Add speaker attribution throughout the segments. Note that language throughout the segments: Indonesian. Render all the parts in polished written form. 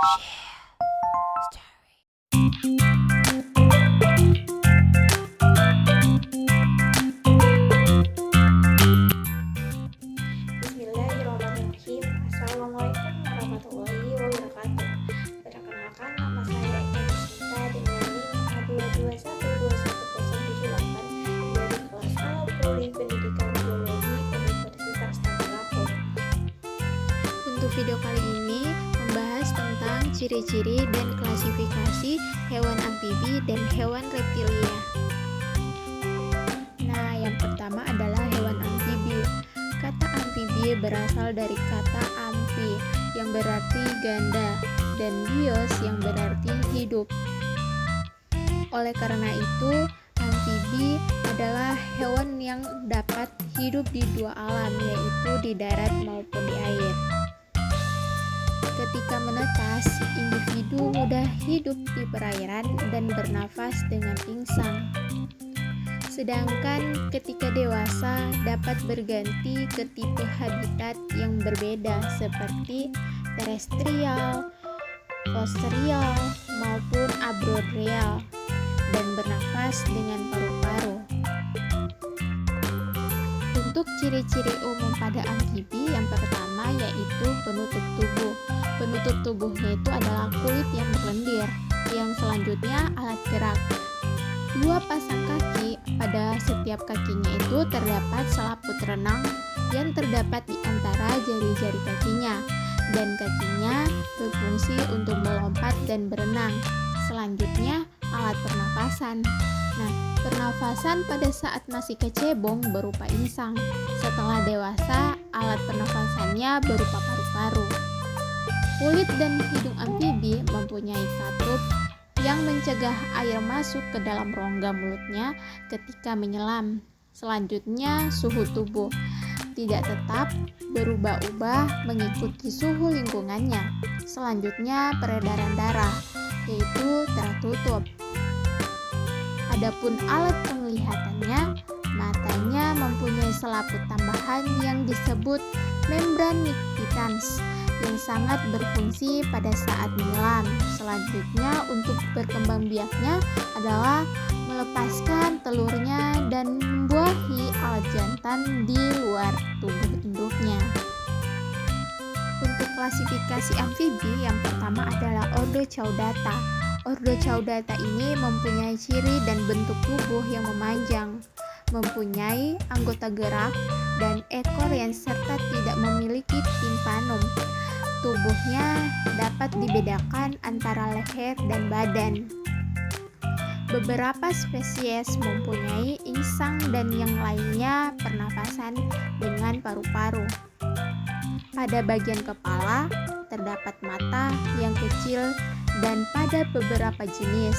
Speaker 1: Bismillahirrahmanirrahim. Assalamualaikum warahmatullahi wabarakatuh. Perkenalkan, nama saya Indah dengan NIM A2212108 dari kelas A Prodi Pendidikan Biologi Universitas Tanggerang.
Speaker 2: Untuk video kali ini membahas tentang ciri-ciri dan klasifikasi hewan amfibi dan hewan reptilia. Nah, yang pertama adalah hewan amfibi. Kata amfibi berasal dari kata amfi yang berarti ganda dan bios yang berarti hidup. Oleh karena itu, amfibi adalah hewan yang dapat hidup di dua alam, yaitu di darat maupun di air. Ketika menetas, individu mudah hidup di perairan dan bernafas dengan pingsan. Sedangkan ketika dewasa dapat berganti ke tipe habitat yang berbeda seperti terestrial, fosterial, maupun abroadrial dan bernafas dengan paru-paru. Untuk ciri-ciri umum pada amfibi, yang pertama yaitu penutup tubuh. Penutup tubuhnya itu adalah kulit yang berlendir. Yang selanjutnya alat gerak. Dua pasang kaki, pada setiap kakinya itu terdapat selaput renang yang terdapat di antara jari-jari kakinya, dan kakinya berfungsi untuk melompat dan berenang. Selanjutnya alat pernafasan. Nah, pernafasan pada saat masih kecebong berupa insang. Setelah dewasa, alat pernafasannya berupa paru-paru. Kulit dan hidung amfibi mempunyai katup yang mencegah air masuk ke dalam rongga mulutnya ketika menyelam. Selanjutnya, suhu tubuh tidak tetap, berubah-ubah mengikuti suhu lingkungannya. Selanjutnya, peredaran darah, yaitu tertutup. Adapun alat penglihatannya, matanya mempunyai selaput tambahan yang disebut membran nictitans yang sangat berfungsi pada saat menyelam. Selanjutnya, untuk berkembang biaknya adalah melepaskan telurnya dan membuahi alat jantan di luar tubuh induknya. Untuk klasifikasi amfibi, yang pertama adalah ordo Caudata. Ordo Caudata ini mempunyai ciri dan bentuk tubuh yang memanjang, mempunyai anggota gerak dan ekor yang serta tidak memiliki timpanum. Tubuhnya dapat dibedakan antara leher dan badan. Beberapa spesies mempunyai insang dan yang lainnya pernafasan dengan paru-paru. Pada bagian kepala terdapat mata yang kecil dan pada beberapa jenis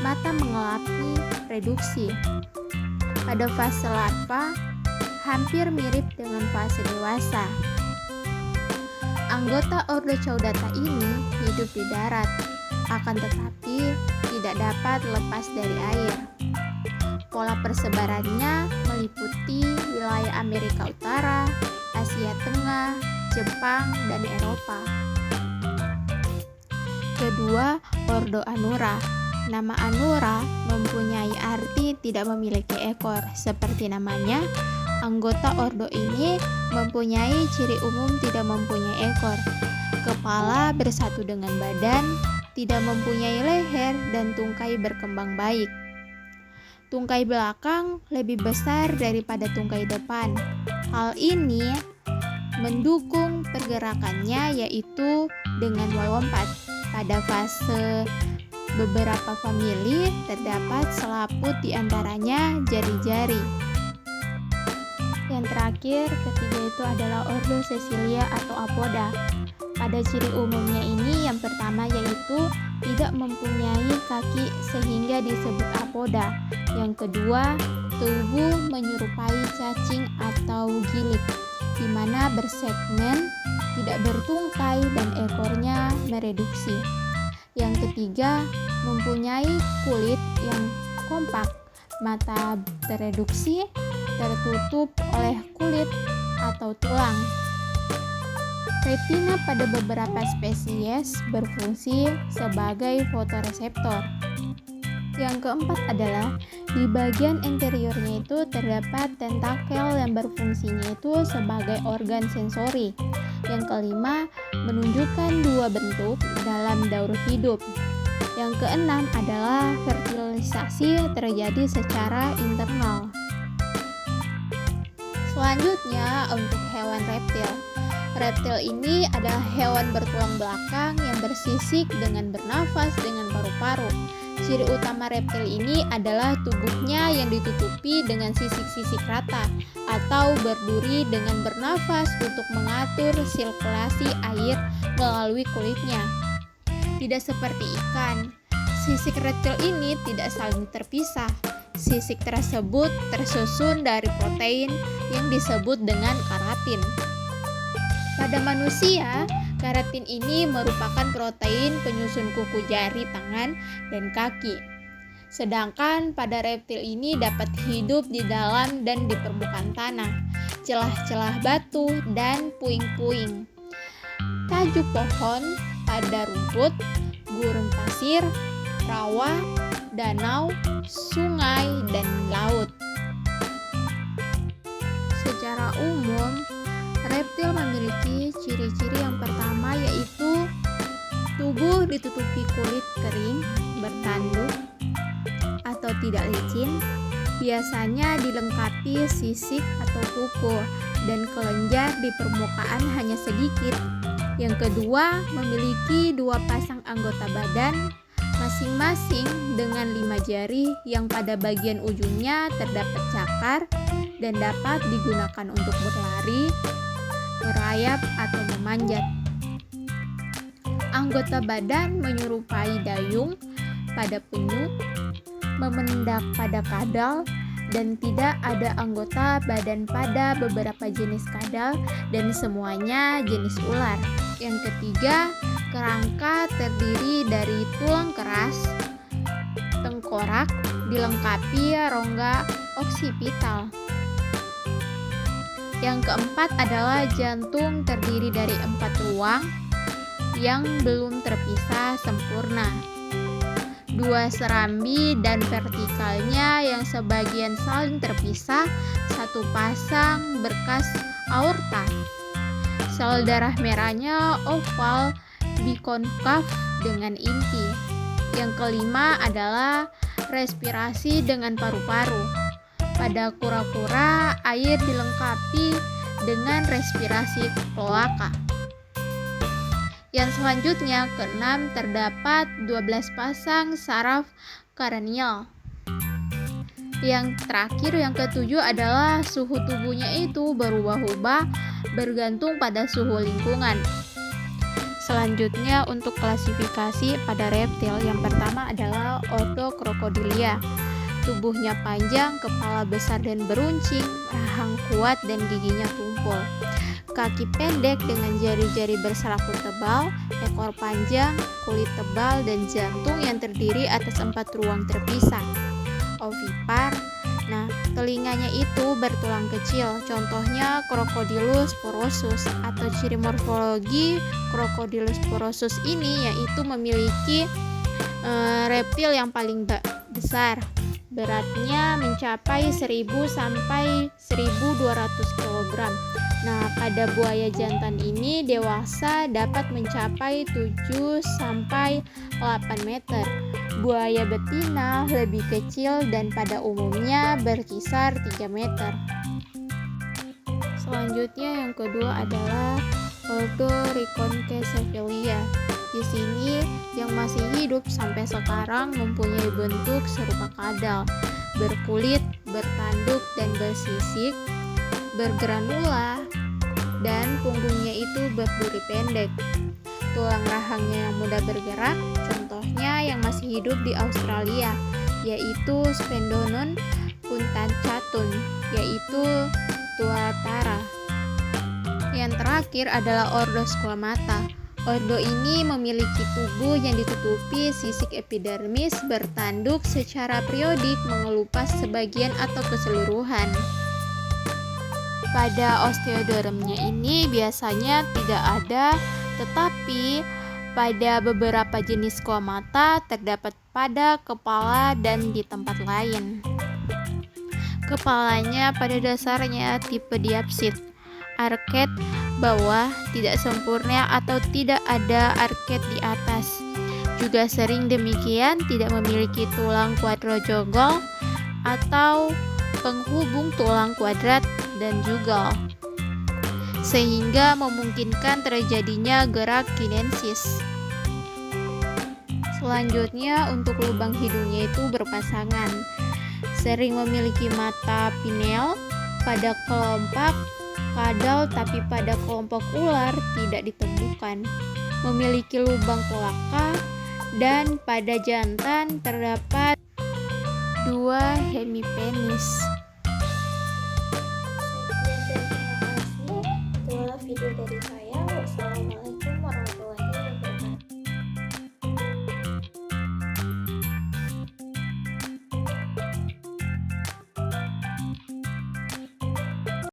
Speaker 2: mata mengalami reduksi. Pada fase larva hampir mirip dengan fase dewasa. Anggota ordo Caudata ini hidup di darat, akan tetapi tidak dapat lepas dari air. Pola persebarannya meliputi wilayah Amerika Utara, Asia Tengah, Jepang, dan Eropa. Kedua, ordo Anura. Nama Anura mempunyai arti tidak memiliki ekor. Seperti namanya, anggota ordo ini mempunyai ciri umum tidak mempunyai ekor. Kepala bersatu dengan badan, tidak mempunyai leher, dan tungkai berkembang baik. Tungkai belakang lebih besar daripada tungkai depan. Hal ini mendukung pergerakannya, yaitu dengan melompat. Pada fase beberapa famili terdapat selaput di antaranya jari-jari. Yang terakhir, ketiga itu adalah ordo Cecilia atau Apoda. Pada ciri umumnya ini, yang pertama yaitu tidak mempunyai kaki sehingga disebut apoda. Yang kedua, tubuh menyerupai cacing atau gilik, di mana bersegmen, tidak bertungkai, dan ekornya mereduksi. Yang ketiga, mempunyai kulit yang kompak, mata tereduksi, tertutup oleh kulit atau tulang. Retina pada beberapa spesies berfungsi sebagai fotoreseptor. Yang keempat adalah di bagian anteriornya itu terdapat tentakel yang berfungsinya itu sebagai organ sensori. Yang kelima, menunjukkan dua bentuk dalam daur hidup. Yang keenam adalah fertilisasi terjadi secara internal. Selanjutnya untuk hewan reptil. Reptil ini adalah hewan bertulang belakang yang bersisik dengan bernafas dengan paru-paru. Ciri utama reptil ini adalah tubuhnya yang ditutupi dengan sisik-sisik rata atau berduri dengan bernafas untuk mengatur sirkulasi air melalui kulitnya. Tidak seperti ikan, sisik reptil ini tidak saling terpisah. Sisik tersebut tersusun dari protein yang disebut dengan keratin. Pada manusia, keratin ini merupakan protein penyusun kuku jari tangan dan kaki. Sedangkan pada reptil ini dapat hidup di dalam dan di permukaan tanah, celah-celah batu, dan puing-puing. Tajuk pohon, pada rumput, gurun pasir, rawa, danau, sungai, dan laut. Secara umum, reptil memiliki ciri-ciri yang pertama yaitu tubuh ditutupi kulit kering, bertanduk, atau tidak licin, biasanya dilengkapi sisik atau kuku, dan kelenjar di permukaan hanya sedikit. Yang kedua, memiliki dua pasang anggota badan, masing-masing dengan 5 jari yang pada bagian ujungnya terdapat cakar dan dapat digunakan untuk berlari, merayap, atau memanjat. Anggota badan menyerupai dayung pada penyu, memendak pada kadal, dan tidak ada anggota badan pada beberapa jenis kadal dan semuanya jenis ular. Yang ketiga, kerangka terdiri dari tulang keras, tengkorak, dilengkapi rongga oksipital. Yang keempat adalah jantung terdiri dari 4 ruang yang belum terpisah sempurna. 2 serambi dan vertikalnya yang sebagian saling terpisah, 1 pasang berkas aorta. Sel darah merahnya oval bikonkav dengan inti. Yang kelima adalah respirasi dengan paru-paru. Pada kura-kura, air dilengkapi dengan respirasi kloaka. Yang selanjutnya, keenam, terdapat 12 pasang saraf kranial. Yang terakhir, yang ketujuh adalah suhu tubuhnya itu berubah-ubah bergantung pada suhu lingkungan. Selanjutnya untuk klasifikasi pada reptil, yang pertama adalah Orthocrocodilia. Tubuhnya panjang, kepala besar dan beruncing, rahang kuat dan giginya tumpul. Kaki pendek dengan jari-jari berselaput tebal, ekor panjang, kulit tebal, dan jantung yang terdiri atas 4 ruang terpisah. Ovipar. Nah, telinganya itu bertulang kecil, contohnya Crocodylus porosus. Atau ciri morfologi Crocodylus porosus ini yaitu memiliki reptil yang paling besar. Beratnya mencapai 1000 sampai 1200 kg. Nah, pada buaya jantan ini dewasa dapat mencapai 7 sampai 8 meter. Buaya betina lebih kecil dan pada umumnya berkisar 3 meter. Selanjutnya yang kedua adalah Ordorhynchocephalia. Di sini yang masih hidup sampai sekarang mempunyai bentuk serupa kadal, berkulit, bertanduk dan bersisik, bergranula, dan punggungnya itu berduri pendek. Tulang rahangnya yang mudah bergerak, contohnya yang masih hidup di Australia, yaitu Sphendodon punctatum, yaitu tuatara. Yang terakhir adalah Ordosquamata. Ordo ini memiliki tubuh yang ditutupi sisik epidermis bertanduk secara periodik mengelupas sebagian atau keseluruhan. Pada osteodermnya ini biasanya tidak ada, tetapi pada beberapa jenis squamata terdapat pada kepala dan di tempat lain. Kepalanya pada dasarnya tipe diapsit, arket bawah tidak sempurna atau tidak ada arket di atas. Juga sering demikian tidak memiliki tulang quadrojugal atau penghubung tulang kuadrat dan jugal, sehingga memungkinkan terjadinya gerak kinensis. Selanjutnya untuk lubang hidungnya itu berpasangan, sering memiliki mata pineal pada kelompok kadal tapi pada kelompok ular tidak ditemukan, memiliki lubang kelaka, dan pada jantan terdapat 2 hemipenis.
Speaker 1: Sekian dan terima kasih. Itulah video dari saya.